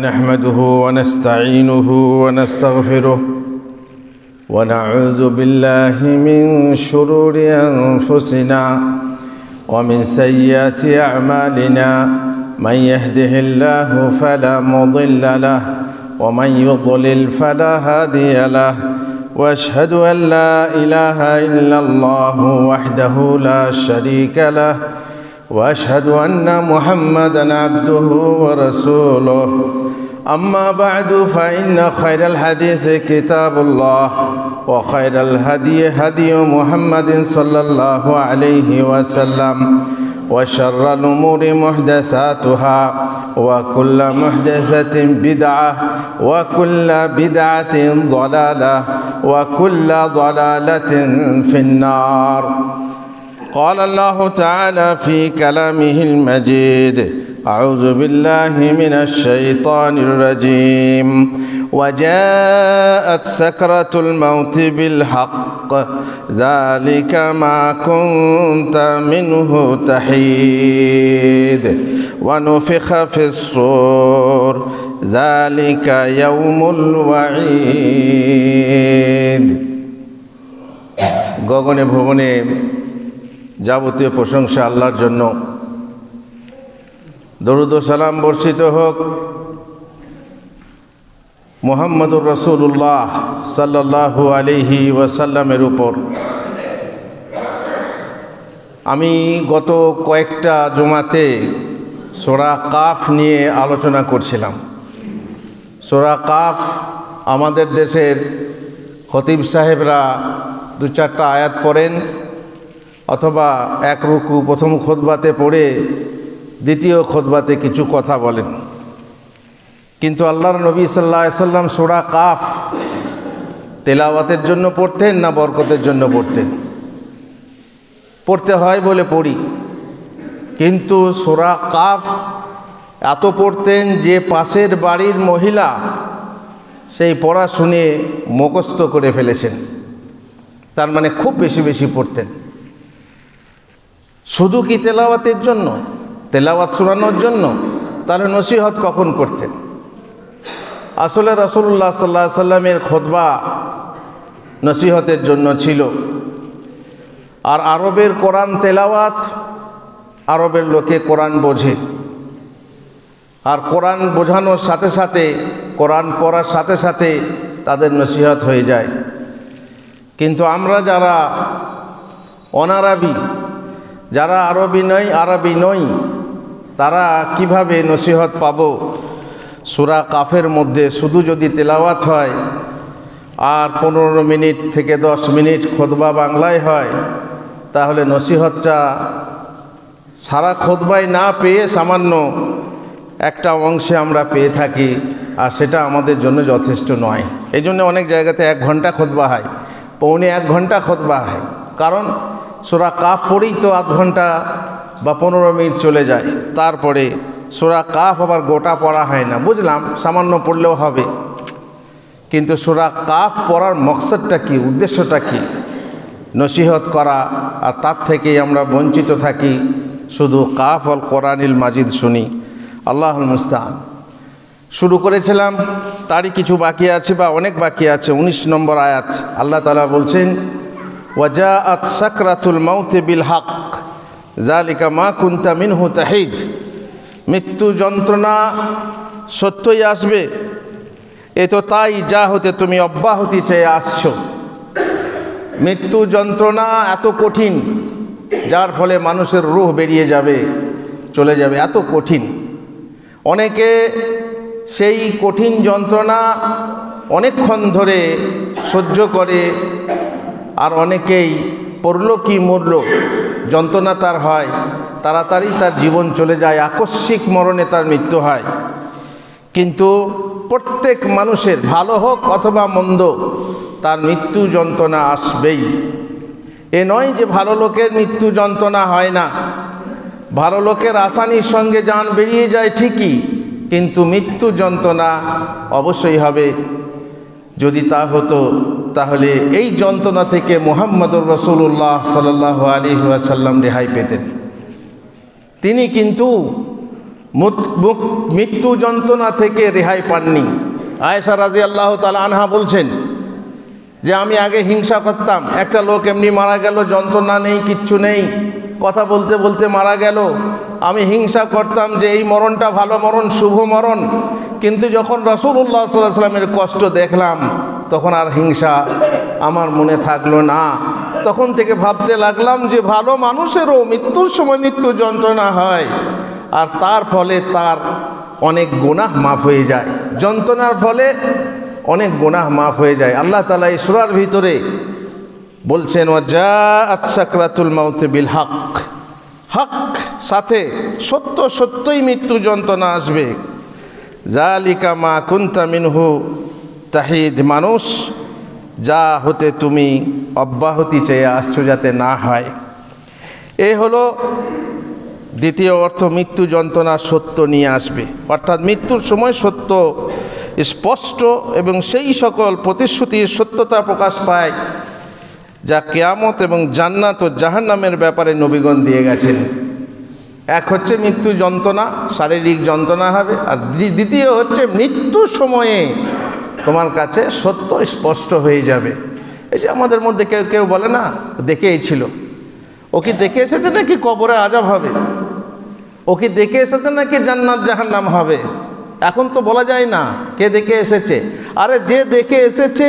نحمده ونستعينه ونستغفره ونعوذ بالله من شرور أنفسنا ومن سيئات أعمالنا من يهده الله فلا مضل له ومن يضلل فلا هادي له وأشهد أن لا إله إلا الله وحده لا شريك له وأشهد أن محمدًا عبده ورسوله أما بعد فإن خير الحديث كتاب الله وخير الهدي هدي محمد صلى الله عليه وسلم وشر الأمور محدثاتها وكل محدثة بدعة وكل بدعة ضلالة وكل ضلالة في النار. قال الله تعالى في كلامه المجيد: أعوذ بالله من الشيطان الرجيم وجاءت سكرة الموت بالحق ذلك ما كنت منه تحيد ونفخ في الصور ذلك يوم الوعيد. গগনে ভুবনে যাবতীয় প্রশংসা আল্লাহর জন্য। দরুদ ও সালাম বর্ষিত হোক মুহাম্মদুর রাসূলুল্লাহ সাল্লাল্লাহু আলাইহি ওয়াসাল্লামের উপর। আমি গত কয়েকটা জুমাতে সূরা কাফ নিয়ে আলোচনা করছিলাম। সূরা কাফ আমাদের দেশের খতিব সাহেবরা দু চারটা আয়াত পড়েন অথবা এক রুকু প্রথম খুতবাতে পড়ে দ্বিতীয় খুতবাতে কিছু কথা বলেন, কিন্তু আল্লাহর নবী সাল্লাল্লাহু আলাইহি সাল্লাম সূরা কাফ তেলাওয়াতের জন্য পড়তেন না বরকতের জন্য পড়তেন? পড়তে হয় বলে পড়ি, কিন্তু সূরা কাফ এত পড়তেন যে পাশের বাড়ির মহিলা সেই পড়া শুনে মুখস্থ করে ফেলেছেন। তার মানে খুব বেশি বেশি পড়তেন। শুধু কি তেলাওয়াতের জন্য, তেলাওয়াত শোনানোর জন্য? তাহলে নসিহত কখন করতেন? আসলে রাসূলুল্লাহ সাল্লাল্লাহু আলাইহি সাল্লামের খুতবা নসিহতের জন্য ছিল। আর আরবের কোরআন তেলাওয়াত, আরবের লোকে কোরআন বোঝে, আর কোরআন বোঝানোর সাথে সাথে কোরআন পড়ার সাথে সাথে তাদের নসিহত হয়ে যায়। কিন্তু আমরা যারা অনারবি, যারা আরবি নই, তারা কিভাবে নসিহত পাব? সূরা কাফের মধ্যে শুধু যদি তেলাওয়াত হয় আর 15 মিনিট থেকে 10 মিনিট খুতবা বাংলায় হয়, তাহলে নসিহতটা সারা খুতবায় না পেয়ে সামান্য একটা অংশে আমরা পেয়ে থাকি, আর সেটা আমাদের জন্য যথেষ্ট নয়। এই জন্য অনেক জায়গাতে 1 ঘন্টা খুতবা হয়, পৌনে 1 ঘন্টা খুতবা হয়, কারণ সূরা কাফ পড়েই তো আধ ঘন্টা বা 15 মিনিট চলে যায়। তারপরে সূরা কাফ আবার গোটা পড়া হয় না, বুঝলাম সামান্য পড়লেও হবে, কিন্তু সূরা কাফ পড়ার মকসদটা কি, উদ্দেশ্যটা কি? নসিহত করা, আর তার থেকেই আমরা বঞ্চিত থাকি, শুধু কাফ আল কোরআনিল মাজিদ শুনি। আল্লাহুল মুস্তাআন। শুরু করেছিলাম, তারই কিছু বাকি আছে বা অনেক বাকি আছে। 19 নম্বর আয়াত আল্লাহ তাআলা বলছেন ওয়াজাআত সাকরাতুল মাউতি বিল হক যালিকা মা কুনতা মিনহু তাহিদ। মৃত্যু যন্ত্রণা সত্যই আসবে, এ তো তাই যা হতে তুমি অব্যাহতি চেয়ে আসছো। মৃত্যু যন্ত্রণা এত কঠিন, যার ফলে মানুষের রূহ বেরিয়ে যাবে, চলে যাবে, এত কঠিন। অনেকে সেই কঠিন যন্ত্রণা অনেকক্ষণ ধরে সহ্য করে, আর অনেকেই পড়ল কি মরল, যন্ত্রণা তার হয়, তাড়াতাড়ি তার জীবন চলে যায়, আকস্মিক মরণে তার মৃত্যু হয়। কিন্তু প্রত্যেক মানুষের, ভালো হোক অথবা মন্দ, তার মৃত্যু যন্ত্রণা আসবেই। এ নয় যে ভালো লোকের মৃত্যু যন্ত্রণা হয় না। ভালো লোকের আসানির সঙ্গে জান বেরিয়ে যায় ঠিকই, কিন্তু মৃত্যু যন্ত্রণা অবশ্যই হবে। যদি তা হতো তাহলে এই যন্ত্রণা থেকে মুহাম্মদুর রাসূলুল্লাহ সাল্লাল্লাহু আলাইহি ওয়াসাল্লাম রেহাই পেতেন। তিনি কিন্তু মৃত্যু যন্ত্রণা থেকে রেহাই পাননি। আয়েশা রাদিয়াল্লাহু তাআলা আনহা বলছেন যে আমি আগে হিংসা করতাম, একটা লোক এমনি মারা গেল, যন্ত্রণা নেই, কিচ্ছু নেই, কথা বলতে বলতে মারা গেল, আমি হিংসা করতাম যে এই মরণটা ভালো মরণ, শুভ মরণ। কিন্তু যখন রাসূলুল্লাহ সাল্লাল্লাহু আলাইহি ওয়াসাল্লামের কষ্ট দেখলাম তখন আর হিংসা আমার মনে থাকলো না। তখন থেকে ভাবতে লাগলাম যে ভালো মানুষেরও মৃত্যুর সময় মৃত্যু যন্ত্রণা হয়, আর তার ফলে তার অনেক গুনাহ মাফ হয়ে যায়, যন্ত্রণার ফলে অনেক গুনাহ মাফ হয়ে যায়। আল্লাহ তাআলা এই সূরার ভিতরে বলছেন ওয়াজাআত সাকরাতুল মাউত বিল হক, হক সাথে সত্য সত্যই মৃত্যু যন্ত্রণা আসবে। যালিকা মা কুনতা মিনহু তাহিদ, মানুষ যা হতে তুমি অব্যাহতি চেয়ে আসছো যাতে না হয়। এই হলো দ্বিতীয় অর্থ, মৃত্যু যন্ত্রণা সত্য নিয়ে আসবে, অর্থাৎ মৃত্যুর সময় সত্য স্পষ্ট এবং সেই সকল প্রতিশ্রুতির সত্যতা প্রকাশ পায় যা কিয়ামত এবং জান্নাত ও জাহান্নামের ব্যাপারে নবীগণ দিয়ে গেছেন। এক হচ্ছে মৃত্যু যন্ত্রণা, শারীরিক যন্ত্রণা হবে, আর দ্বিতীয় হচ্ছে মৃত্যুর সময়ে তোমার কাছে সত্য স্পষ্ট হয়ে যাবে। এই যে আমাদের মধ্যে কেউ কেউ বলে না দেখেই ছিল, ও কি দেখে এসেছে নাকি কবরে আযাব হবে, ও কি দেখে এসেছে নাকি জান্নাত জাহান্নাম হবে। এখন তো বলা যায় না কে দেখে এসেছে। আরে যে দেখে এসেছে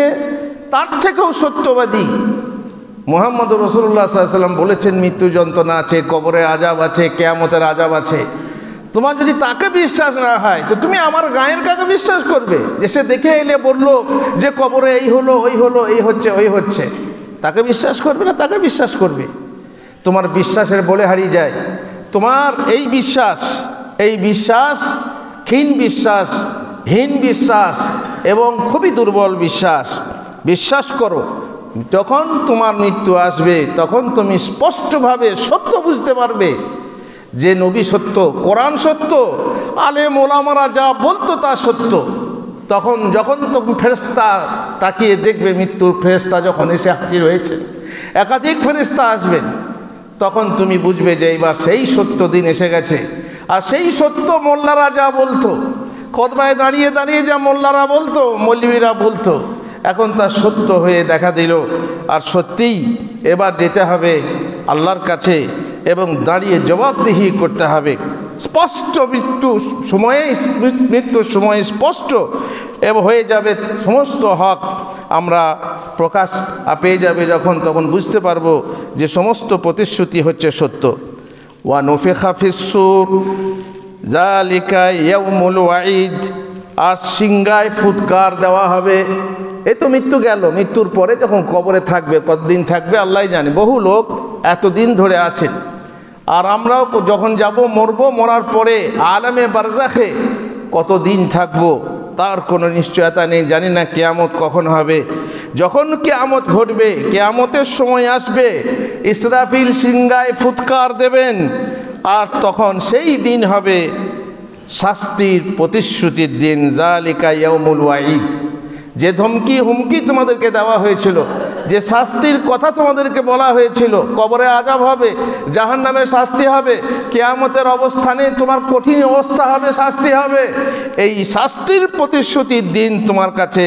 তার থেকেও সত্যবাদী। মুহাম্মদ রাসূলুল্লাহ সাল্লাল্লাহু আলাইহি ওয়াসাল্লাম বলেছেন মৃত্যু যন্ত্রণা আছে, কবরের আযাব আছে, কিয়ামতের আযাব আছে। তোমার যদি তাকে বিশ্বাস না হয় তো তুমি আমার গায়ের কাছে বিশ্বাস করবে যে সে দেখে এলে বললো যে কবরে এই হলো ওই হলো, এই হচ্ছে ওই হচ্ছে, তাকে বিশ্বাস করবে না তাকে বিশ্বাস করবে? তোমার বিশ্বাসের বলে হারিয়ে যায়। তোমার এই বিশ্বাস ক্ষীণ বিশ্বাস, হীন বিশ্বাস এবং খুবই দুর্বল বিশ্বাস। বিশ্বাস করো, যখন তোমার মৃত্যু আসবে তখন তুমি স্পষ্টভাবে সত্য বুঝতে পারবে যে নবী সত্য, কোরআন সত্য, আলেম ওলামারা যা বলতো তা সত্য। যখন তুমি ফেরেশতা তাকিয়ে দেখবে, মৃত্যুর ফেরেশতা যখন এসে হাজির হয়েছে, একাধিক ফেরেশতা আসবেন, তখন তুমি বুঝবে যে এইবার সেই সত্য দিন এসে গেছে। আর সেই সত্য মোল্লারা যা বলতো, খুতবায় দাঁড়িয়ে দাঁড়িয়ে যা মোল্লারা বলতো, মৌলবীরা বলতো, এখন তা সত্য হয়ে দেখা দিল। আর সত্যিই এবার যেতে হবে আল্লাহর কাছে এবং দাঁড়িয়ে জবাবদিহি করতে হবে। স্পষ্ট মৃত্যুর সময়ে স্পষ্ট এবং হয়ে যাবে সমস্ত হক আমরা প্রকাশ পেয়ে যাবে যখন, তখন বুঝতে পারবো যে সমস্ত প্রতিশ্রুতি হচ্ছে সত্য। ওয়া নুফিখা ফিস-সূর যালিকা ইয়াউমুল ওয়াঈদ, আর সিংহায় ফুৎকার দেওয়া হবে। এই তো মৃত্যু গেল, মৃত্যুর পরে যখন কবরে থাকবে, কতদিন থাকবে আল্লাহ জানে। বহু লোক এতদিন ধরে আছেন, আর আমরাও যখন যাব মরবো, মরার পরে আলামে বারজাখে কতদিন থাকবো তার কোনো নিশ্চয়তা নেই। জানি না কিয়ামত কখন হবে। যখন কিয়ামত ঘটবে, কিয়ামতের সময় আসবে, ইসরাফিল সিংহায় ফুৎকার দেবেন, আর তখন সেই দিন হবে শাস্তির প্রতিশ্রুতির দিন। যালিকা ইয়াউমুল ওয়াঈদ, যে ধমকি হুমকি তোমাদেরকে দেওয়া হয়েছিল, যে শাস্তির কথা তোমাদেরকে বলা হয়েছিল, কবরে আযাব হবে, জাহান্নামের শাস্তি হবে, কিয়ামতের অবস্থানে তোমার কঠিন অবস্থা হবে, শাস্তি হবে, এই শাস্তির প্রতিশ্রুতির দিন তোমার কাছে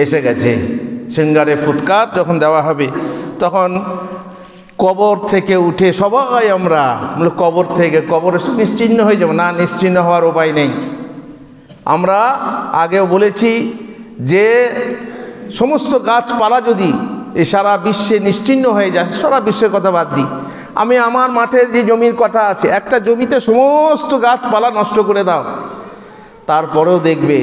এসে গেছে। সিংহারে ফুৎকার যখন দেওয়া হবে, তখন কবর থেকে উঠে সবাই আমরা কবর নিশ্চিহ্ন হয়ে যাব না, নিশ্চিহ্ন হওয়ার উপায় নেই। আমরা আগেও বলেছি যে সমস্ত গাছপালা যদি সারা বিশ্বে নিশ্চিহ্ন হয়ে যায়, সারা বিশ্বের কথা বাদ দিই, আমি আমার মাঠের যে জমির কথা আছে, একটা জমিতে সমস্ত গাছপালা নষ্ট করে দাও, তারপরেও দেখবে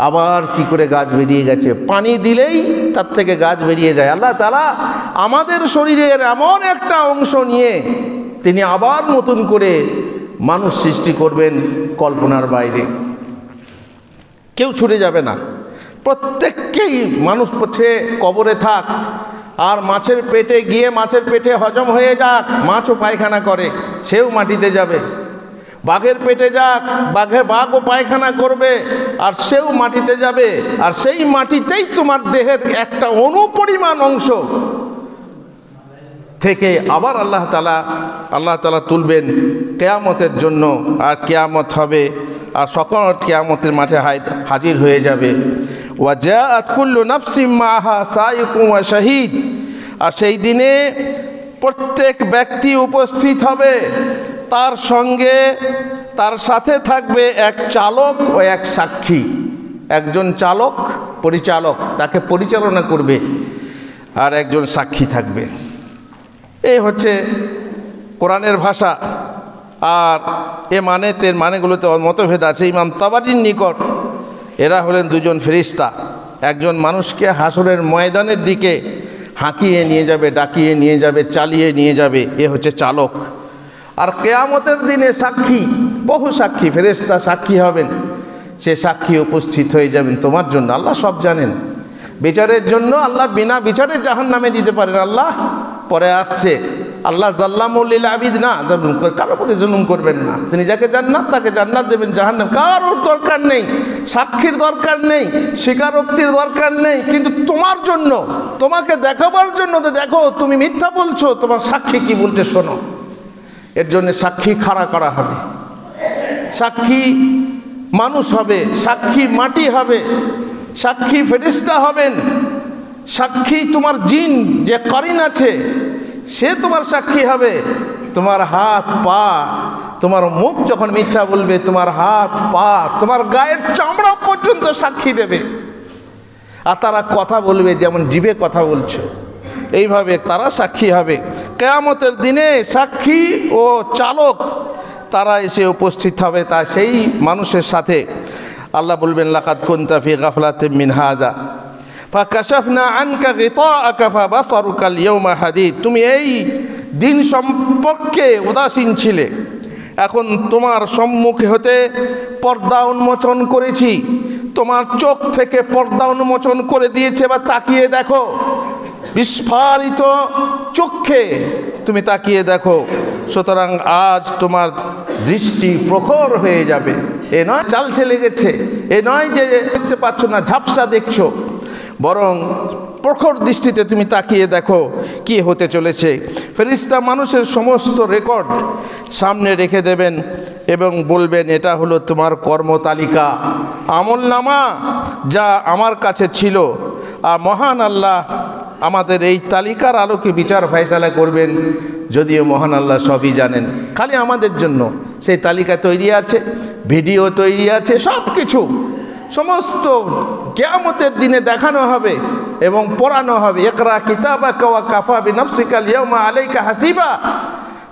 আবার কি করে গাছ বেরিয়ে গেছে। পানি দিলেই তার থেকে গাছ বেরিয়ে যায়। আল্লাহ তাআলা আমাদের শরীরের এমন একটা অংশ নিয়ে তিনি আবার নতুন করে মানুষ সৃষ্টি করবেন কল্পনার বাইরে। কেউ ছুটে যাবে না, প্রত্যেককেই মানুষ পড়ছে কবরে থাক, আর মাছের পেটে গিয়ে মাছের পেটে হজম হয়ে যাক, মাছও পায়খানা করে, সেও মাটিতে যাবে। বাঘের পেটে যাক, বাঘও পায়খানা করবে, আর সেও মাটিতে যাবে। আর সেই মাটিতেই তোমার দেহের একটা অনুপরিমাণ অংশ থেকে আবার আল্লাহ তাআলা তুলবেন কিয়ামতের জন্য। আর কিয়ামত হবে, আর সকল কিয়ামতের মাঠে হাজির হয়ে যাবে। ওয়া জাআত কুল্লু নাফসিম মাআহা সাইকুম ওয়া শাহীদ। আর সেই দিনে প্রত্যেক ব্যক্তি উপস্থিত হবে, তার সঙ্গে তার সাথে থাকবে এক চালক ও এক সাক্ষী। একজন চালক পরিচালক তাকে পরিচালনা করবে, আর একজন সাক্ষী থাকবে। এই হচ্ছে কোরআনের ভাষা। আর এর মানেগুলোতে মতভেদ আছে। ইমাম তাবারির নিকট এরা হলেন দুজন ফেরেশতা। একজন মানুষকে হাসরের ময়দানের দিকে হাঁকিয়ে নিয়ে যাবে, ডাকিয়ে নিয়ে যাবে, চালিয়ে নিয়ে যাবে, এ হচ্ছে চালক। আর কিয়ামতের দিনে সাক্ষী, বহু সাক্ষী ফেরেশতা সাক্ষী হবেন। সে সাক্ষী উপস্থিত হয়ে যাবেন তোমার জন্য। আল্লাহ সব জানেন। বিচারের জন্য আল্লাহ বিনা বিচারে জাহান্নামে দিতে পারেন। আল্লাহ পরে আসছে, আল্লাহ জাল্লামুল লিল আবিদ না, কারো প্রতি জুলুম করবেন না। তিনি যাকে জান্নাত তাকে জান্নাত দেবেন, জাহান্নাম কারোর দরকার নেই, সাক্ষীর দরকার নেই, স্বীকারোক্তির দরকার নেই। কিন্তু তোমার জন্য, তোমাকে দেখাবার জন্য তো দেখো তুমি মিথ্যা বলছো, তোমার সাক্ষী কি বলছে শোনো। এর জন্য সাক্ষী খাড়া করা হবে, সাক্ষী মানুষ হবে, সাক্ষী মাটি হবে, সাক্ষী ফেরেশতা হবেন, সাক্ষী তোমার জিন যে কারিন আছে সে তোমার সাক্ষী হবে। তোমার হাত পা, তোমার মুখ যখন মিথ্যা বলবে, তোমার হাত পা, তোমার গায়ের চামড়া পর্যন্ত সাক্ষী দেবে। আর তারা কথা বলবে যেমন জিভে কথা বলছো, এইভাবে তারা সাক্ষী হবে। কিয়ামতের দিনে সাক্ষী ও চালক তারা এসে উপস্থিত হবে। তা সেই মানুষের সাথে আল্লাহ বলবেন, লাকাদ কুনতা ফি গাফলাতিন মিন হাযা ফাকাশাফনা আনকা গিতাআকা ফাবাসারুকা আল-ইয়াওমা হাদীদ। তুমি এই দিন সম্পর্কে উদাসীন ছিলে, এখন তোমার সম্মুখে হতে পর্দা উন্মোচন করেছি, তোমার চোখ থেকে পর্দা উন্মোচন করে দিয়েছে। বা তাকিয়ে দেখো, বিস্ফারিত চক্ষে তুমি তাকিয়ে দেখো। সুতরাং আজ তোমার দৃষ্টি প্রখর হয়ে যাবে। এ নয় চালছে লেগেছে, এ নয় যে দেখতে পাচ্ছ না, ঝাপসা দেখছো, বরং প্রখর দৃষ্টিতে তুমি তাকিয়ে দেখো কি হতে চলেছে। ফেরেশতা মানুষের সমস্ত রেকর্ড সামনে রেখে দেবেন এবং বলবেন, এটা হলো তোমার কর্মতালিকা, আমলনামা যা আমার কাছে ছিল। আর মহান আল্লাহ আমাদের এই তালিকার আলোকে বিচার ফয়সালা করবেন। যদিও মহান আল্লাহ সবই জানেন, খালি আমাদের জন্য সেই তালিকা তৈরি আছে, ভিডিও তৈরি আছে, সব কিছু সমস্ত কিয়ামতের দিনে দেখানো হবে এবং পড়ানো হবে। ইকরা কিতাবাকা ওয়া কাফা বিনাফসিকা আল-ইয়াওমা আলাইকা হাসিবা।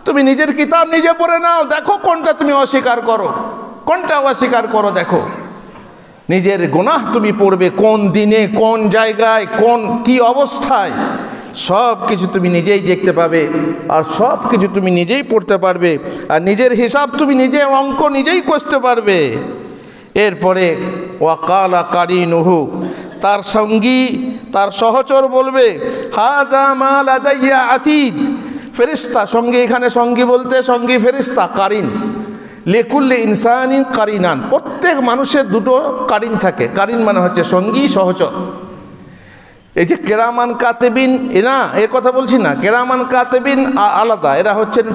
তুমি নিজের কিতাব নিজে পড়ে নাও, দেখো কোনটা তুমি অস্বীকার করো, কোনটা অস্বীকার করো। দেখো নিজের গুনাহ তুমি পড়বে, কোন দিনে, কোন জায়গায়, কি অবস্থায়, সব কিছু তুমি নিজেই দেখতে পাবে। আর সব কিছু তুমি নিজেই পড়তে পারবে। আর নিজের হিসাব তুমি নিজে, অঙ্ক নিজেই কষতে পারবে। এরপরে ওয়াকালা কারিনুহু, তার সঙ্গী, তার সহচর বলবে, হাযা মা লাদাইয়া আতীদ। ফেরেশতা সঙ্গী, এখানে সঙ্গী বলতে সঙ্গী ফেরেশতা, কারিন। লিকুল্লি ইনসানিন কারিনান, প্রত্যেক মানুষের দুটো কারিন থাকে। কারিন মানে হচ্ছে সঙ্গী, সহচর। এই যে কেরামান কাতেবিন, এরা এর কথা বলছি না, কেরামান কাতেবিন আলাদা, এরা হচ্ছেন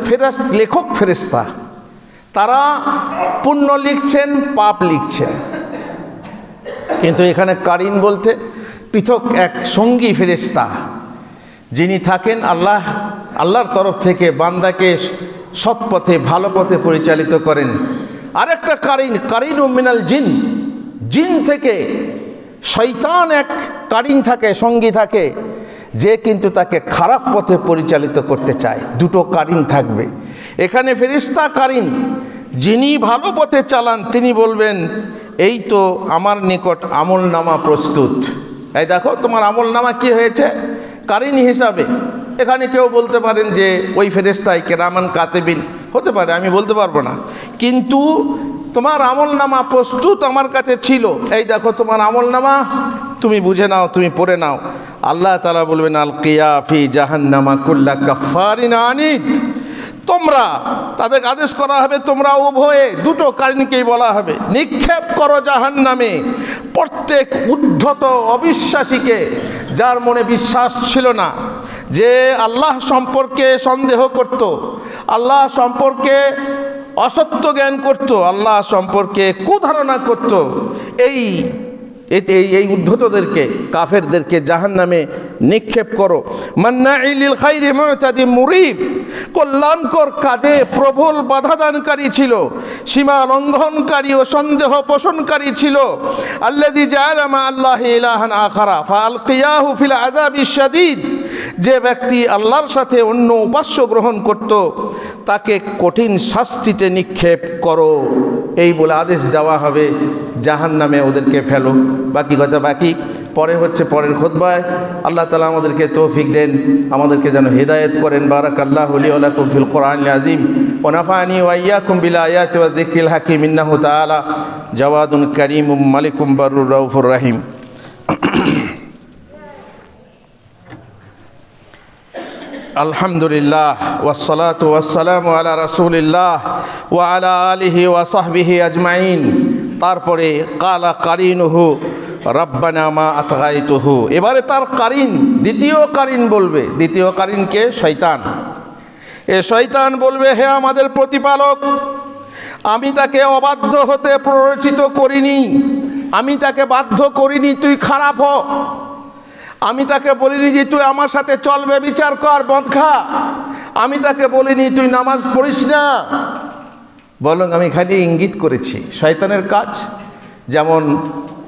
লেখক ফেরেশতা। তারা পুণ্য লিখছেন, পাপ লিখছেন। কিন্তু এখানে কারিন বলতে পৃথক এক সঙ্গী ফেরেশতা, যিনি থাকেন আল্লাহর তরফ থেকে বান্দাকে সৎ পথে, ভালো পথে পরিচালিত করেন। আরেকটা কারিন মিনাল জিন, জিন থেকে শয়তান এক কারিন থাকে, সঙ্গী থাকে, যে কিন্তু তাকে খারাপ পথে পরিচালিত করতে চায়। দুটো কারিন থাকবে। এখানে ফেরেশতা কারিন, যিনি ভালো পথে চালান, তিনি বলবেন, এই তো আমার নিকট আমলনামা প্রস্তুত। এই দেখো তোমার আমলনামা কি হয়েছে, কারিন হিসাবে। এখানে কেউ বলতে পারেন যে ওই ফেরেশতাই কেরামান কাতেবিন, হতে পারে, আমি বলতে পারবো না। কিন্তু তোমার আমলনামা প্রস্তুত আমার কাছে ছিল, এই দেখো তোমার আমলনামা, তুমি বুঝে নাও, তুমি পড়ে নাও। আল্লাহ তাআলা বলবেন, আল কিয়া ফি জাহান্নামা কুল্লা কাফারিন আনিদ। তোমরা, তাদের আদেশ করা হবে, তোমরা উভয়ে, দুটো কারিনকেই বলা হবে, নিক্ষেপ করো জাহান্নামে প্রত্যেক উদ্ধত অবিশ্বাসীকে, যার মনে বিশ্বাস ছিল না, যে আল্লাহ সম্পর্কে সন্দেহ করত, আল্লাহ সম্পর্কে অসত্য জ্ঞান করত, আল্লাহ সম্পর্কে কুধারণা করত, এই উদ্ধতদেরকে, কাফেরদেরকে জাহান্নামে নিক্ষেপ করো। মান্নাইল লিল খাইরি মুতাদিম মুরিব, কল্যাণকর কাজে প্রবল বাধাদানকারী ছিল, সীমা লঙ্ঘনকারী ও সন্দেহ পোষণকারী ছিল। আল্লাযী জাআলা মা আল্লাহি ইলাহান আখারা ফাআলকিয়াহু ফিল আযাবিশ শাদীদ, যে ব্যক্তি আল্লাহর সাথে অন্য উপাস্য গ্রহণ করত তাকে কঠিন শাস্তিতে নিক্ষেপ করো। এই বলে আদেশ দেওয়া হবে জাহান্নামে ওদেরকে ফেলো। বাকি কথা বাকি, পরে হচ্ছে পরের খুতবায়। আল্লাহ তাআলা আমাদেরকে তৌফিক দেন, আমাদেরকে যেন হিদায়াত করেন। বারাকাল্লাহু লি ওয়া লাকুম ফিল কোরআনিল আযীম ওয়া নাফা'নি ওয়া ইয়্যাকুম বিল আয়াতি ওয়া যিকরিল হাকীম। ইন্নাহু তাআলা জাওয়াদুন কারীমুম মালিকুম বাররুর রাউফুর রাহিম। আলহামদুলিল্লাহ ওয়াসসালাতু ওয়াসসালামু আলা রাসূলিল্লাহ ওয়া আলা আলিহি ওয়া সাহবিহি আজমাইন। তারপরে কালা কারিনুহু রব্বানা মা আতগাইতুহু। এবারে তার কারিন, দ্বিতীয় কারিন বলবে। দ্বিতীয় কারিনকে শয়তান। এ শয়তান বলবে, হে আমাদের প্রতিপালক, আমি তাকে অবাধ্য হতে প্ররোচিত করিনি, আমি তাকে বাধ্য করিনি তুই খারাপ হ, আমি তাকে বলিনি যে তুই আমার সাথে চলবে, বিচার কর, মদ খা, আমি তাকে বলিনি তুই নামাজ পড়িস না, বরং আমি খালি ইঙ্গিত করেছি। শয়তানের কাজ যেমন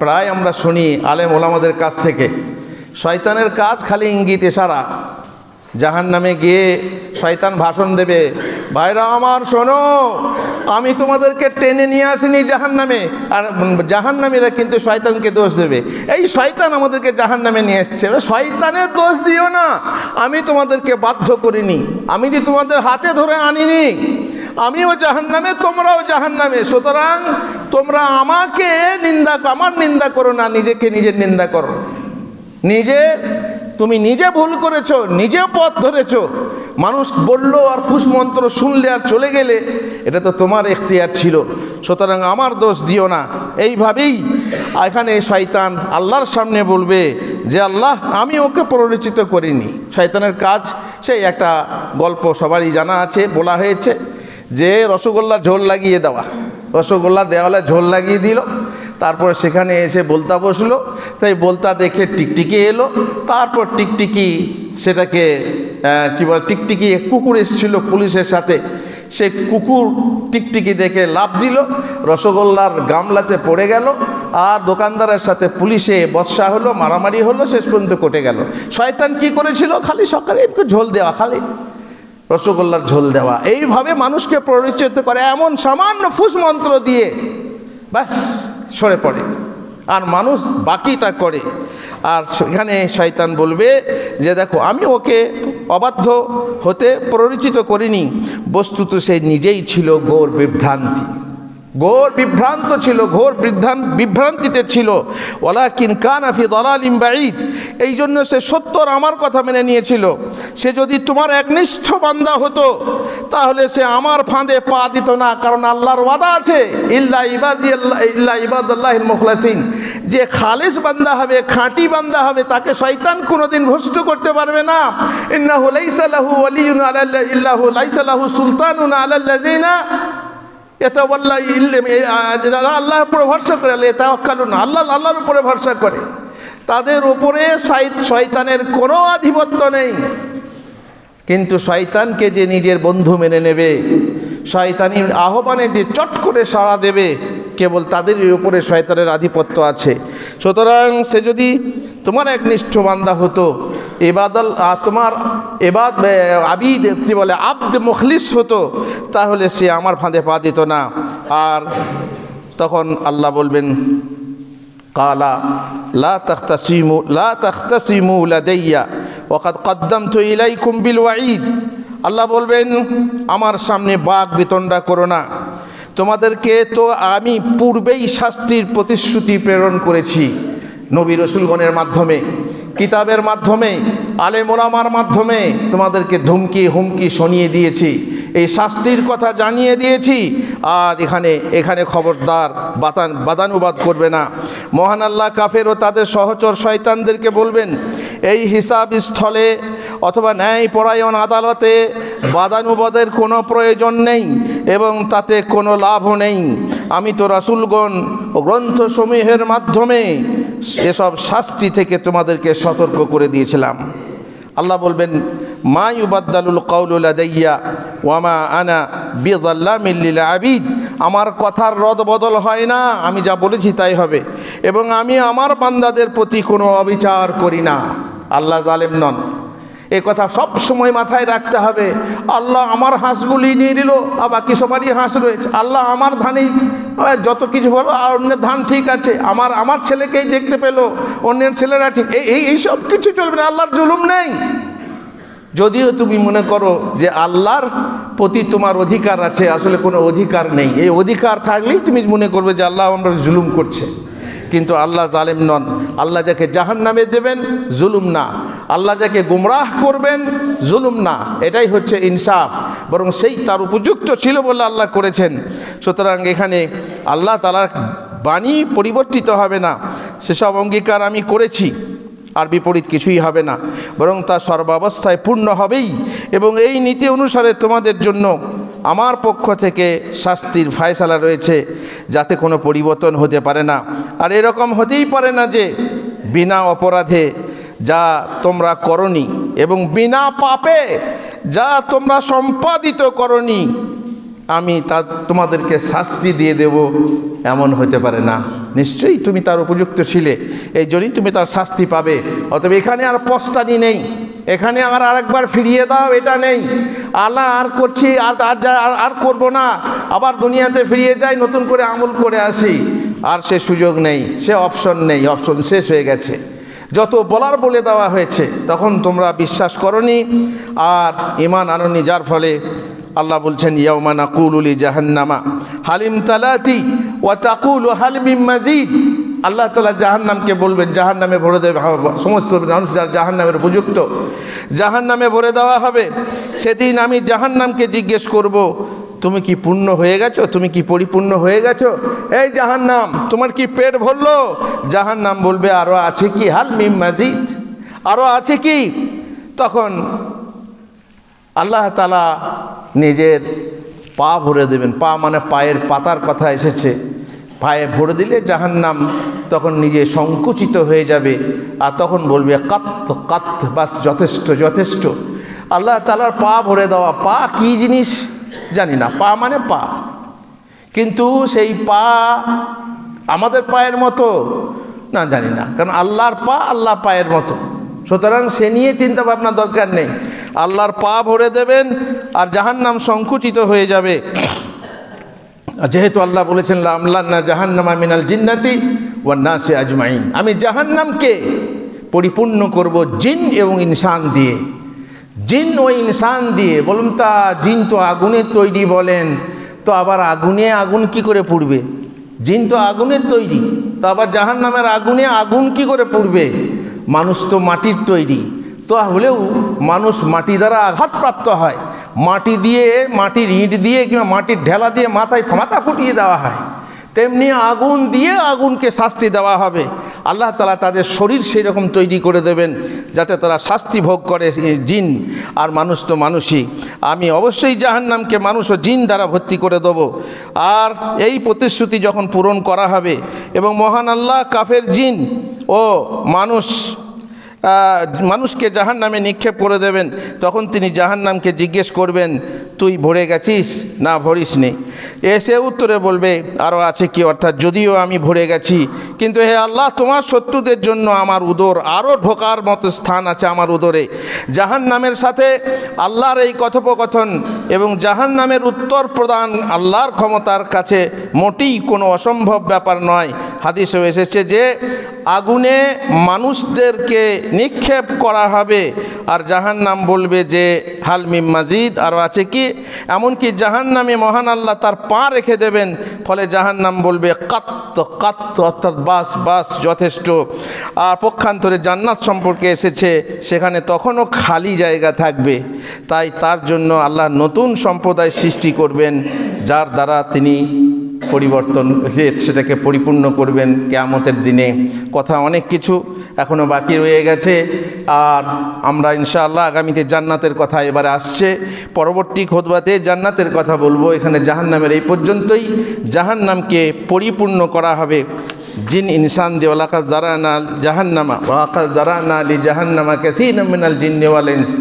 প্রায় আমরা শুনি আলেম ওলামাদের কাছ থেকে, শয়তানের কাজ খালি ইঙ্গিত ইশারা। জাহান্নামে গিয়ে শয়তান ভাষণ দেবে, ভাইরা আমার শোনো, আমি তোমাদেরকে টেনে নিয়ে আসিনি জাহান্নামে। আর জাহান্নামীরা কিন্তু শয়তানকে দোষ দেবে, এই শয়তান আমাদেরকে জাহান্নামে নিয়ে এসছে, শয়তানের দোষ দিও না, আমি তোমাদেরকে বাধ্য করিনি, আমি যে তোমাদের হাতে ধরে আনিনি, আমিও জাহান্নামে তোমরাও জাহান্নামে, সুতরাং তোমরা আমাকে আমার নিন্দা করো না, নিজেকে নিজের নিন্দা করো। তুমি নিজে ভুল করেছো, নিজে পথ ধরেছো, মানুষ বললো আর কুসমন্ত্র শুনলে আর চলে গেলে, এটা তো তোমার এখতিয়ার ছিল, সুতরাং আমার দোষ দিও না। এইভাবেই এখানে শয়তান আল্লাহর সামনে বলবে যে আল্লাহ আমি ওকে প্ররোচিত করিনি। শয়তানের কাজ সেই একটা গল্প সবারই জানা আছে, বলা হয়েছে যে রসগোল্লার ঝোল লাগিয়ে দেওয়া, রসগোল্লা দেওয়ালে ঝোল লাগিয়ে দিল, তারপর সেখানে এসে বলতা বসলো, তাই বলতা দেখে টিকটিকি এলো, তারপর টিকটিকি সেটাকে কী বলে, টিকটিকি কুকুর এসেছিল পুলিশের সাথে, সে কুকুর টিকটিকি দেখে লাফ দিল, রসগোল্লার গামলাতে পড়ে গেল, আর দোকানদারের সাথে পুলিশে বর্ষা হলো, মারামারি হলো, শেষ পর্যন্ত কেটে গেল। শয়তান কি করেছিল, খালি সকালে একটু ঝোল দেওয়া, খালি রসগোল্লার ঝোল দেওয়া, এইভাবে মানুষকে প্ররোচিত করে এমন সামান্য ফুসমন্ত্র দিয়ে ব্যাস সরে পড়ে, আর মানুষ বাকিটা করে। আর সেখানে শয়তান বলবে যে দেখো আমি ওকে অবাধ্য হতে প্ররোচিত করিনি, বস্তুত সে নিজেই ছিল ঘোর বিভ্রান্তি, ঘোর বিভ্রান্ত ছিল, ঘোর বিভ্রান্তিতে ছিল। ওয়ালাকিন কানা ফি দালালিন বাঈদ, এই জন্য সে সত্যর আমার কথা মেনে নিয়েছিল। সে যদি তোমার একনিষ্ঠ বান্দা হতো তাহলে সে আমার ফাঁদে পা দিত না, কারণ আল্লাহর ওয়াদা আছে ইল্লা ইবাদাল্লাহিল মুখলাসিন, যে খালিস বান্দা হবে, খাঁটি বান্দা হবে, তাকে শয়তান কোনোদিন ভ্রষ্ট করতে পারবে না। ইন্নাহু লাইসা লাহু ওয়ালিয়ুন আলা ইল্লাহু লাইসা লাহু সুলতানুন আলাল্লাযিনা যারা আল্লাহর উপরে ভরসা করে, আল্লাহর উপরে ভরসা করে, তাদের উপরে শয়তানের কোনো আধিপত্য নেই। কিন্তু শয়তানকে যে নিজের বন্ধু মেনে নেবে, শয়তানির আহ্বানে যে চট করে সাড়া দেবে, কেবল তাদেরই উপরে শয়তানের আধিপত্য আছে। সুতরাং সে যদি তোমার একনিষ্ঠ বান্দা হতো, তোমার আবিদ কি বলে আব্দ মুখলিস হতো, তাহলে সে আমার ফাঁদে পা দিত না। আর তখন আল্লাহ বলবেন কালা লা তাখতাসিমু লাদাইয়া ওয়াকাদ কদ্দামতু ইলাইকুম বিল ওয়াঈদ, আল্লাহ বলবেন আমার সামনে বাক বিতণ্ডা করো না, তোমাদেরকে তো আমি পূর্বেই শাস্তির প্রতিশ্রুতি প্রেরণ করেছি, নবী রাসূলগণের মাধ্যমে, কিতাবের মাধ্যমে, আলেম ওলামার মাধ্যমে তোমাদেরকে ধুমকি হুমকি শুনিয়ে দিয়েছি, এই শাস্তির কথা জানিয়ে দিয়েছি। আর এখানে খবরদার বাদানুবাদ করবে না। মহান আল্লাহ কাফের ও তাদের সহচর শয়তানদেরকে বলবেন, এই হিসাব স্থলে অথবা ন্যায়পরায়ণ আদালতে বাদানুবাদের কোনো প্রয়োজন নেই এবং তাতে কোনো লাভও নেই। আমি তো রাসূলগণ ও গ্রন্থসমূহের মাধ্যমে এসব শাস্তি থেকে তোমাদেরকে সতর্ক করে দিয়েছিলাম। আল্লাহ বলবেন, মা ইউবাদদালুল কাউলু লাদাইয়া ওয়া মা আনা বিযাল্লামিল লিল আবিদ। আমার কথার রদবদল হয় না, আমি যা বলেছি তাই হবে, এবং আমি আমার বান্দাদের প্রতি কোনো অবিচার করি না। আল্লাহ জালেম নন, এ কথা সব সময় মাথায় রাখতে হবে। আল্লাহ আমার হাঁসগুলি নিয়ে নিল, আর বাকি সবারই হাঁস রয়েছে। আল্লাহ আমার ধানেই যত কিছু হলো, আর অন্যের ধান ঠিক আছে, আমার ছেলেকেই দেখতে পেলো, অন্যের ছেলেরা ঠিক, এই সব কিছু চলবে না। আল্লাহর জুলুম নেই। যদিও তুমি মনে করো যে আল্লাহর প্রতি তোমার অধিকার আছে, আসলে কোনো অধিকার নেই। এই অধিকার থাকলেই তুমি মনে করবে যে আল্লাহ আমরা জুলুম করছে, কিন্তু আল্লাহ জালেম নন। আল্লাহ যাকে জাহান্নামে দেবেন জুলুম না, আল্লাহ যাকে গুমরাহ করবেন জুলুম না, এটাই হচ্ছে ইনসাফ, বরং সেই তার উপযুক্ত ছিল বলে আল্লাহ করেছেন। সুতরাং এখানে আল্লাহ তাআলার বাণী পরিবর্তিত হবে না, সেসব অঙ্গীকার আমি করেছি, আর বিপরীত কিছুই হবে না, বরং তা সর্বাবস্থায় পূর্ণ হবেই। এবং এই নীতি অনুসারে তোমাদের জন্য আমার পক্ষ থেকে শাস্তির ফায়সালা রয়েছে, যাতে কোনো পরিবর্তন হতে পারে না। আর এরকম হতেই পারে না যে বিনা অপরাধে যা তোমরা করনি এবং বিনা পাপে যা তোমরা সম্পাদিত করনি আমি তা তোমাদেরকে শাস্তি দিয়ে দেব, এমন হতে পারে না। নিশ্চয়ই তুমি তার উপযুক্ত ছিলে, এই জন্যই তুমি তার শাস্তি পাবে। অতএব এখানে আর পস্তানি নেই, এখানে আমার আরেকবার ফিরিয়ে দাও এটা নেই। আল্লাহ আর করছি, আর করব না, আবার দুনিয়াতে ফিরিয়ে যাই, নতুন করে আমল করে আসি, আর সে সুযোগ নেই, সে অপশন নেই, অপশন শেষ হয়ে গেছে। যত বলার বলে দেওয়া হয়েছে, তখন তোমরা বিশ্বাস করনি আর ঈমান আননি, যার ফলে আল্লাহ বলছেন, ইয়াউমা নাকুলু লি জাহান্নামা হালিম তালাতি ওয়া তাকুলু হাল মিন মাজিদ। আল্লাহ তাআলা জাহান্নামকে বলবেন, জাহান্নামে ভরে দেবে সমস্ত মানুষ যারা জাহান্নামের উপযুক্ত, জাহান্নামে ভরে দেওয়া হবে। সেদিন আমি জাহান্নামকে জিজ্ঞেস করব, তুমি কি পূর্ণ হয়ে গেছো? তুমি কি পরিপূর্ণ হয়ে গেছো? এই জাহান্নাম, তোমার কি পেট ভরলো? জাহান্নাম বলবে, আরও আছে কি? হাল মিন মাজিদ, আরও আছে কি? তখন আল্লাহ তাআলা নিজের পা ভরে দেবেন। পা মানে পায়ের পাতার কথা এসেছে, পায়ে ভরে দিলে জাহান্নাম তখন নিজে সংকুচিত হয়ে যাবে, আর তখন বলবে কাত কাত, বাস যথেষ্ট যথেষ্ট। আল্লাহ তাআলার পা ভরে দেওয়া, পা কি জিনিস জানি না, পা মানে পা, কিন্তু সেই পা আমাদের পায়ের মতো না জানি না, কারণ আল্লাহর পা আল্লাহ পায়ের মতো, সুতরাং সে নিয়ে চিন্তা ভাবনা দরকার নেই। আল্লাহর পা ভরে দেবেন আর জাহান্নাম সংকুচিত হয়ে যাবে। যেহেতু আল্লাহ বলেছেন, লামলান্না জাহান্নামা মিনাল জিন্নাতি ওয়ান নাসি আজমাইন, আমি জাহান্নামকে পরিপূর্ণ করব জিন এবং ইনসান দিয়ে। জিন ও ইনসান দিয়ে। বলুন, তা জিন তো আগুনের তৈরি বলেন, তো আবার আগুনে আগুন কি করে পুড়বে? জিন তো আগুনের তৈরি, তো আবার জাহান্নামের আগুনে আগুন কি করে পুড়বে? মানুষ তো মাটির তৈরি, তো হলেও মানুষ মাটি দ্বারা আঘাতপ্রাপ্ত হয়, মাটি দিয়ে, মাটির ইঁট দিয়ে কিংবা মাটির ঢেলা দিয়ে মাথা ফুটিয়ে দেওয়া হয়, তেমনি আগুন দিয়ে আগুনকে শাস্তি দেওয়া হবে। আল্লাহ তাআলা তাদের শরীর সেই রকম তৈরি করে দেবেন যাতে তারা শাস্তি ভোগ করে, জিন আর মানুষ তো মানুষই। আমি অবশ্যই জাহান্নামকে মানুষ ও জিন দ্বারা ভর্তি করে দেব। আর এই প্রতিশ্রুতি যখন পূরণ করা হবে এবং মহান আল্লাহ কাফের জিন ও মানুষকে জাহান্নামে নিক্ষেপ করে দেবেন, তখন তিনি জাহান্নামকে জিজ্ঞেস করবেন, তুই ভরে গেছিস না ভরিস নি? এসে উত্তরে বলবে, আরও আছে কি, অর্থাৎ যদিও আমি ভরে গেছি, কিন্তু হে আল্লাহ, তোমার শত্রুদের জন্য আমার উদর আরও ঢোকার মতো স্থান আছে আমার উদরে। জাহান্নামের সাথে আল্লাহর এই কথোপকথন এবং জাহান্নামের উত্তর প্রদান আল্লাহর ক্ষমতার কাছে মোটেই কোনো অসম্ভব ব্যাপার নয়। হাদিসেও এসেছে যে আগুনে মানুষদেরকে নিক্ষেপ করা হবে আর জাহান্নাম বলবে যে হাল মিন মাজিদ, আরও আছে কি? এমনকি জাহান্নামে মহান আল্লাহ তার পা রেখে দেবেন, ফলে জাহান্নাম বলবে কাত কাত, অর্থাৎ বাস বাস যথেষ্ট। আর পক্ষান্তরে জান্নাত সম্পর্কে এসেছে, সেখানে তখনও খালি জায়গা থাকবে। তাই তার জন্য আল্লাহ নতুন সম্প্রদায় সৃষ্টি করবেন, যার দ্বারা তিনি পরিবর্তন সেটাকে পরিপূর্ণ করবেন কিয়ামতের দিনে। কথা অনেক কিছু, এখনও বাকি রয়ে গেছে। আর আমরা ইনশাআল্লাহ আগামীতে জান্নাতের কথা এবারে আসছে, পরবর্তী খুতবাতে জান্নাতের কথা বলবো। এখানে জাহান্নামের এই পর্যন্তই। জাহান্নামকে পরিপূর্ণ করা হবে জিন ইনসান দিয়ে। ওয়ালাকাদ যারানা জাহান্নামা ওয়ালাকাদ যারানা লি জাহান্নামা কাসীরাম মিনাল জিন্নি ওয়াল ইনস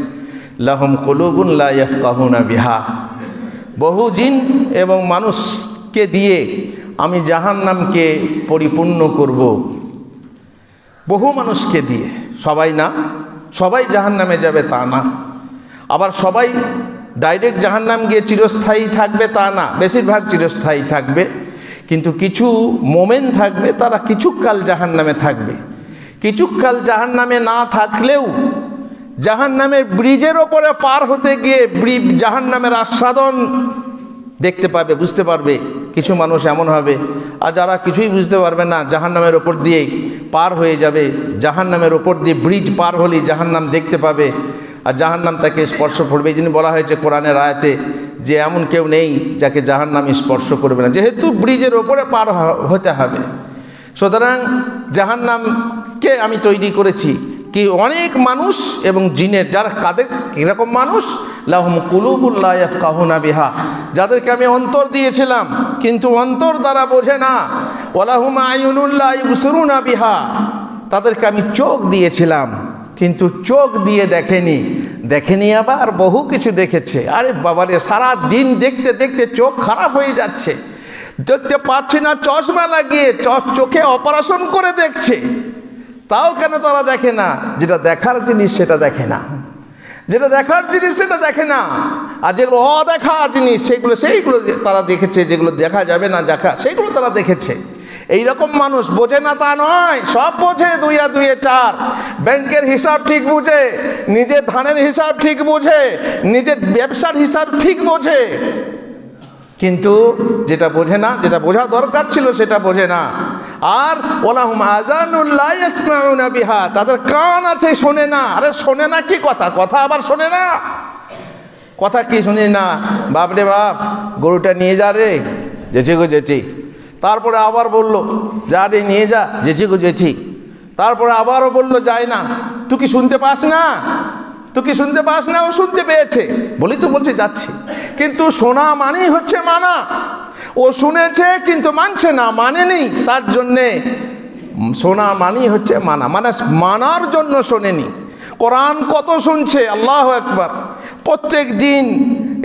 লাহুম কুলুবুন লা ইয়াফকাহুনা বিহা। বহু জিন এবং মানুষকে দিয়ে আমি জাহান্নামকে পরিপূর্ণ করব, বহু মানুষকে দিয়ে। সবাই না, সবাই জাহান্নামে যাবে তা না, আবার সবাই ডাইরেক্ট জাহান্নাম গিয়ে চিরস্থায়ী থাকবে তা না, বেশিরভাগ চিরস্থায়ী থাকবে। কিন্তু কিছু মোমেন থাকবে, তারা কিছুকাল জাহান্নামে থাকবে। কিছুকাল জাহান্নামে না থাকলেও জাহান্নামের ব্রিজের ওপরে পার হতে গিয়ে জাহান্নামের আস্বাদন দেখতে পাবে, বুঝতে পারবে। কিছু মানুষ এমন হবে, আর যারা কিছুই বুঝতে পারবে না, জাহান্নামের ওপর দিয়ে পার হয়ে যাবে। জাহান্নামের ওপর দিয়ে ব্রিজ পার হলেই জাহান্নাম দেখতে পাবে, আর জাহান্নাম তাকে স্পর্শ করবে। এই জন্য বলা হয়েছে কোরআনের আয়াতে যে এমন কেউ নেই যাকে জাহান্নাম স্পর্শ করবে না, যেহেতু ব্রিজের ওপরে পার হতে হবে। সুতরাং জাহান্নামকে আমি তৈরি করেছি কি অনেক মানুষ এবং জিনের, যারা কাদের কীরকম মানুষ, লাহুম কুলুবুন লা ইয়াফকাহুনা বিহা, যাদেরকে আমি অন্তর দিয়েছিলাম কিন্তু অন্তর দ্বারা বোঝে না। ওয়ালাহুম আয়ুনুন লা ইবসিরুনা বিহা, তাদেরকে আমি চোখ দিয়েছিলাম কিন্তু চোখ দিয়ে দেখেনি আবার বহু কিছু দেখেছে। আরে বাবারে, সারা দিন দেখতে দেখতে চোখ খারাপ হয়ে যাচ্ছে, দেখতে পাচ্ছি না, চশমা লাগিয়ে চোখে অপারেশন করে দেখছে, তাও কেন তারা দেখে না? যেটা দেখার জিনিস সেটা দেখে না, যেটা দেখার জিনিস সেটা দেখে না। আর যেগুলো অদেখা জিনিস সেইগুলো তারা দেখেছে, যেগুলো দেখা যাবে না দেখা সেইগুলো তারা দেখেছে। এইরকম মানুষ বোঝে না তা নয়, সব বোঝে, 2 আর 2 4। ব্যাংকের হিসাব ঠিক বুঝে, নিজের ধানের হিসাব ঠিক বুঝে, নিজের ব্যবসার হিসাব ঠিক বোঝে, কিন্তু যেটা বোঝে না, যেটা বোঝা দরকার ছিল সেটা বোঝে না। আর ওয়ালাহুম আযানুন লা ইয়াসমাউনা বিহা, তাদের কান আছে শোনে না। আরে শোনে না কি কথা আবার শোনে না, কথা কি শুনে না? বাপরে বাপ, গরুটা নিয়ে যা রে, যেচি গো যেচি। তারপরে আবার বলল যা রে নিয়ে যা, যেচি গো যেচি। তারপরে আবারও বলল যায় না। তুই কি শুনতে পাস না? তুই কি শুনতে পাস না? ও শুনতে পেয়েছে বলি তো বলছে যাচ্ছি। কিন্তু শোনা মানেই হচ্ছে মানা। ও শুনেছে কিন্তু মানছে না, মানেনি। তার জন্যে শোনা মানেই হচ্ছে মানা, মানে মানার জন্য শোনেনি। কোরআন কত শুনছে, আল্লাহু আকবার। প্রত্যেক দিন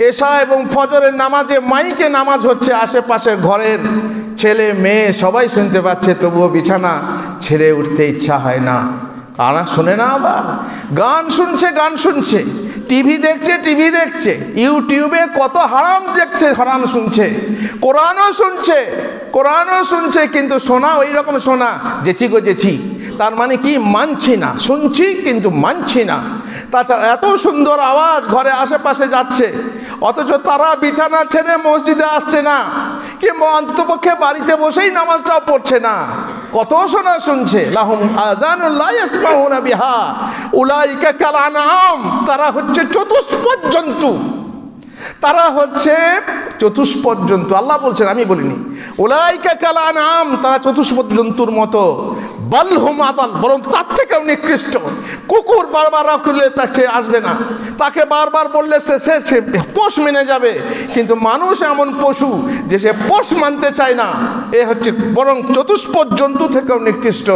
এশা এবং ফজরের নামাজে মাইকে নামাজ হচ্ছে, আশেপাশের ঘরের ছেলে মেয়ে সবাই শুনতে পাচ্ছে, তবুও বিছানা ছেড়ে উঠতে ইচ্ছা হয় না। কারা শোনে না? আবার গান শুনছে, টিভি দেখছে, ইউটিউবে কত হারাম দেখছে, হারাম শুনছে, কোরআনও শুনছে, কিন্তু শোনা ওই রকম শোনা, যেচি গো যেচি। তার মানে কি? মানছি না, শুনছি কিন্তু মানছি না। তাছাড়া এত সুন্দর আওয়াজ ঘরে আশেপাশে যাচ্ছে, অথচ তারা বিছানা ছেড়ে মসজিদে আসছে না, কিংবা অন্ততপক্ষে বাড়িতে বসেই নামাজটাও পড়ছে না। কত শোনা শুনছে। লাহুম আযানুন লা ইয়াসমাউনা বিহা উলাইকা কাল আনআম, তারা হচ্ছে চতুষ্পদ জন্তু, তারা হচ্ছে চতুষ্পদ জন্তু। আল্লাহ বলছেন, আমি বলিনি। উলাইকা কাল আনআম, তারা চতুষ্পদ জন্তুর মতো। বাল হুম আদাল, বরং তার থেকেও নিকৃষ্ট। কুকুর বারবার রাখলে তাকে আসবে না, তাকে বারবার বললে সে পোষ মেনে যাবে। কিন্তু মানুষ এমন পশু যে সে পোষ মানতে চায় না, এ হচ্ছে বরং চতুষ্পদ জন্তু থেকেও নিকৃষ্ট।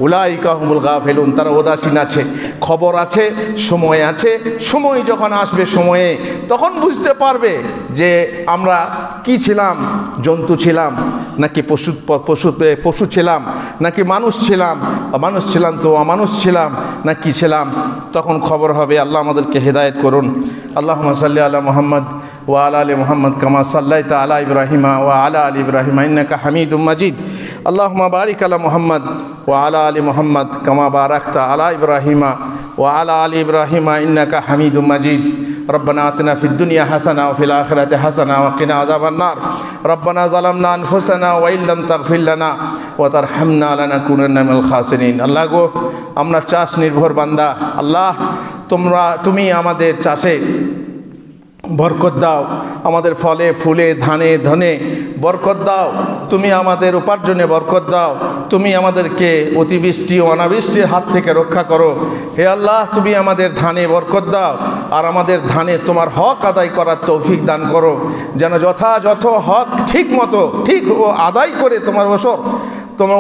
উলাইকা হুমুল গাফিলুন, তারা উদাসীন আছে। খবর আছে, সময় আছে, সময় যখন আসবে সময়ে তখন বুঝতে পারবে যে আমরা কি ছিলাম, জন্তু ছিলাম নাকি পশু ছিলাম, নাকি মানুষ ছিলাম তো অমানুষ ছিলাম, না কি ছিলাম, তখন খবর হবে। আল্লাহ আমাদেরকে হেদায়েত করুন। আল্লাহুম্মা সাল্লি আলা মুহাম্মদ ওয়া আলা আলি মুহাম্মদ কামা সাল্লাইতা আলা ইব্রাহিমা ওয়া আলা আলি ইব্রাহিমা ইন্নাকা হামিদুম মাজিদ। আল্লাহুম্মা বারিক আলা মুহাম্মদ ওয়া আলা আলি মুহাম্মদ কামা বারাকতা আলা ইব্রাহিমা ওয়া আলা আলি ইব্রাহিমা ইন্নাকা হামিদুম মাজিদ। ربنا آتنا في الدنيا حسنة وفي الآخرة حسنة وقنا عذاب النار. ربنا ظلمنا أنفسنا وإن لم تغفر لنا وترحمنا لنكونن من الخاسرين. আল্লাহ গো, আমরা চাষ নির্ভর বান্দা। আল্লাহ, তুমি আমাদের চাষে বরকত দাও, আমাদের ফলে ফুলে ধানে ধনে বরকত দাও, তুমি আমাদের উপার্জনে বরকত দাও, তুমি আমাদেরকে অতিবৃষ্টি ও অনাবৃষ্টির হাত থেকে রক্ষা করো। হে আল্লাহ, তুমি আমাদের ধানে বরকত দাও আর আমাদের ধানে তোমার হক আদায় করার তৌফিক দান করো, যেন যথাযথ হক ঠিক মতো ঠিক ও আদায় করে তোমার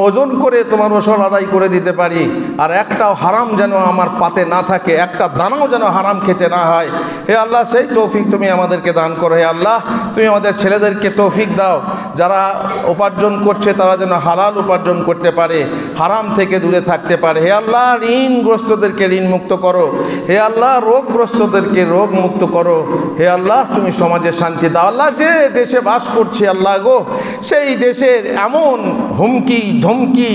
ওজন করে তোমার ওসর আদায় করে দিতে পারি। আর একটাও হারাম যেন আমার পাতে না থাকে, একটা দানাও যেন হারাম খেতে না হয়। হে আল্লাহ, সেই তৌফিক তুমি আমাদেরকে দান করো। হে আল্লাহ, তুমি আমাদের ছেলেদেরকে তৌফিক দাও, যারা উপার্জন করছে তারা যেন হালাল উপার্জন করতে পারে, হারাম থেকে দূরে থাকতে পারে। হে আল্লাহ, ঋণগ্রস্তদেরকে ঋণ মুক্ত করো। হে আল্লাহ, রোগগ্রস্তদেরকে রোগ মুক্ত করো। হে আল্লাহ, তুমি সমাজে শান্তি দাও। আল্লাহ, যে দেশে বাস করছি আল্লাহ গো, সেই দেশের এমন হুমকি ধমকি,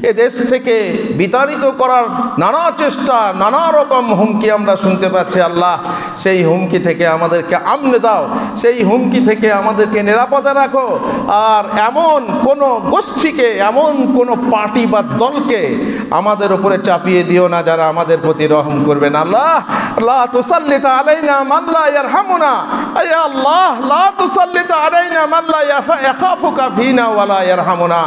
এ দেশ থেকে বিতাড়িত করার নানা চেষ্টা, নানা রকম হুমকি আমরা শুনতে পাচ্ছি। আল্লাহ, সেই হুমকি থেকে আমাদেরকে আমনে দাও, সেই হুমকি থেকে আমাদেরকে নিরাপদে রাখো। আর এমন কোনো গোষ্ঠীকে, এমন কোনো পার্টি বা দলকে আমাদের উপরে চাপিয়ে দিও না যারা আমাদের প্রতি রহম করবেন। আল্লাহ, লা তুসাল্লিত আলাইনা মান লা ইয়ারহামুনা, ইয়া আল্লাহ লা তুসাল্লিত আলাইনা মান লা ইয়াখাফুকা ফিনা ওয়া লা ইয়ারহামুনা।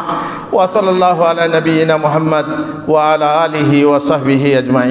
ওয়া সাল্লাল্লাহু আলা নবিয়িনা মুহাম্মদ ওয়া আলা আলিহি ওয়া সাহবিহি আজমাইন।